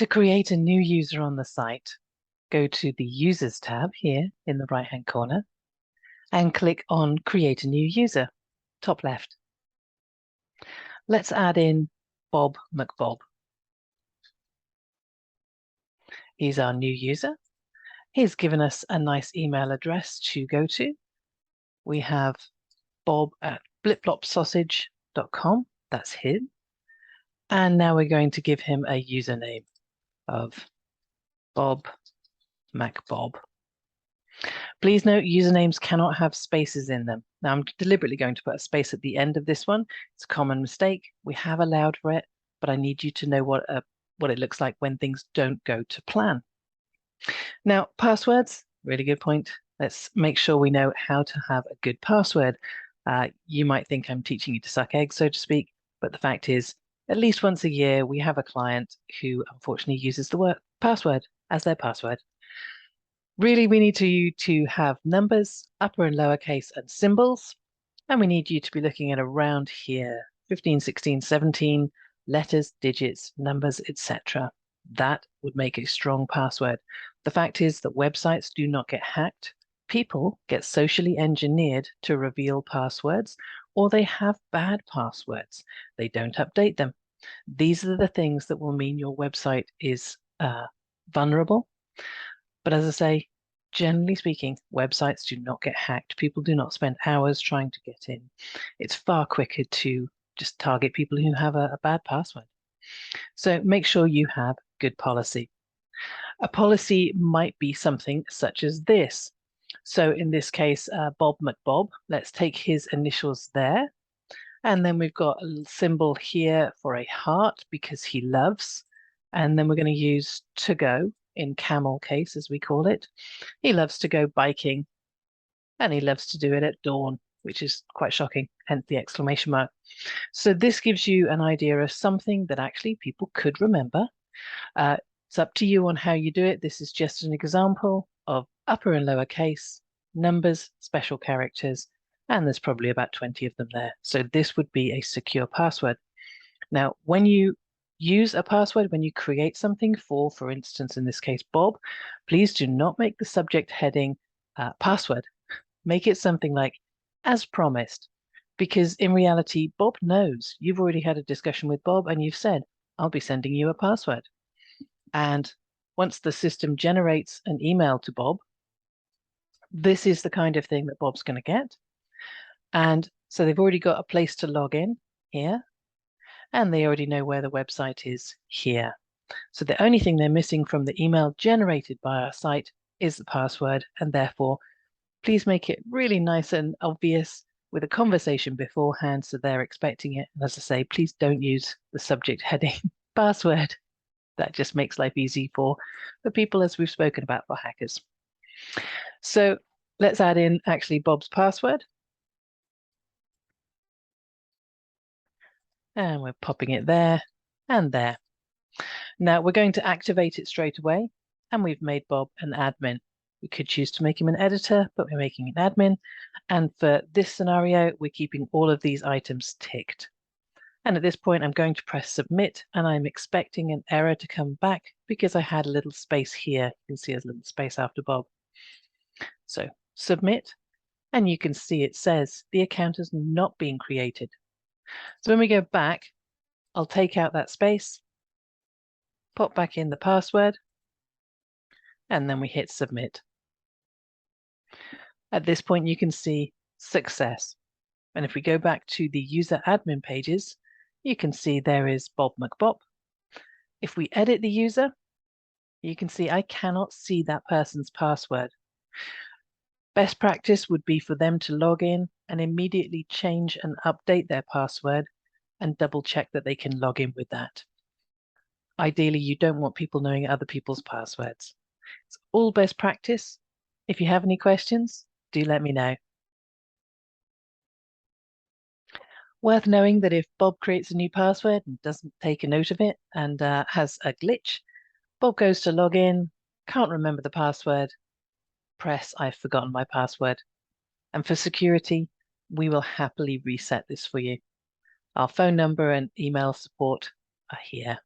To create a new user on the site, go to the Users tab here in the right-hand corner and click on Create a New User, top left. Let's add in Bob McBob. He's our new user. He's given us a nice email address to go to. We have bob@blipblopsausage.com. That's him. And now we're going to give him a username of Bob McBob. Please note usernames cannot have spaces in them. Now I'm deliberately going to put a space at the end of this one. It's a common mistake. We have allowed for it, but I need you to know what it looks like when things don't go to plan. Now, passwords, really good point. Let's make sure we know how to have a good password. You might think I'm teaching you to suck eggs, so to speak, but the fact is, at least once a year, we have a client who unfortunately uses the word password as their password. Really, we need you to have numbers, upper and lowercase, and symbols. And we need you to be looking at around here, 15, 16, 17, letters, digits, numbers, etc. That would make a strong password. The fact is that websites do not get hacked. People get socially engineered to reveal passwords, or they have bad passwords. They don't update them. These are the things that will mean your website is vulnerable. But as I say, generally speaking, websites do not get hacked. People do not spend hours trying to get in. It's far quicker to just target people who have a bad password. So make sure you have good policy. A policy might be something such as this. So in this case, Bob McBob, let's take his initials there. And then we've got a little symbol here for a heart because he loves. And then we're going to use to go in camel case, as we call it. He loves to go biking and he loves to do it at dawn, which is quite shocking, hence the exclamation mark. So this gives you an idea of something that actually people could remember. It's up to you on how you do it. This is just an example of upper and lower case, numbers, special characters, and there's probably about 20 of them there. So this would be a secure password. Now, when you use a password, when you create something for instance, in this case, Bob, please do not make the subject heading password. Make it something like, as promised, because in reality, Bob knows. You've already had a discussion with Bob and you've said, I'll be sending you a password. And once the system generates an email to Bob, this is the kind of thing that Bob's going to get. And so they've already got a place to log in here, and they already know where the website is here. So the only thing they're missing from the email generated by our site is the password, and therefore, please make it really nice and obvious with a conversation beforehand so they're expecting it. And as I say, please don't use the subject heading password. That just makes life easy for the people, as we've spoken about, for hackers. So let's add in actually Bob's password. And we're popping it there and there. Now we're going to activate it straight away, and we've made Bob an admin. We could choose to make him an editor, but we're making an admin. And for this scenario, we're keeping all of these items ticked. And at this point, I'm going to press submit, and I'm expecting an error to come back because I had a little space here. You can see there's a little space after Bob. So submit, and you can see it says the account has not been created. So when we go back, I'll take out that space, pop back in the password, and then we hit submit. At this point, you can see success. And if we go back to the user admin pages, you can see there is Bob McBob. If we edit the user, you can see I cannot see that person's password. Best practice would be for them to log in and immediately change and update their password and double check that they can log in with that. Ideally, you don't want people knowing other people's passwords. It's all best practice. If you have any questions, do let me know. Worth knowing that if Bob creates a new password and doesn't take a note of it and has a glitch, Bob goes to log in, can't remember the password, press I've forgotten my password. And for security, we will happily reset this for you. Our phone number and email support are here.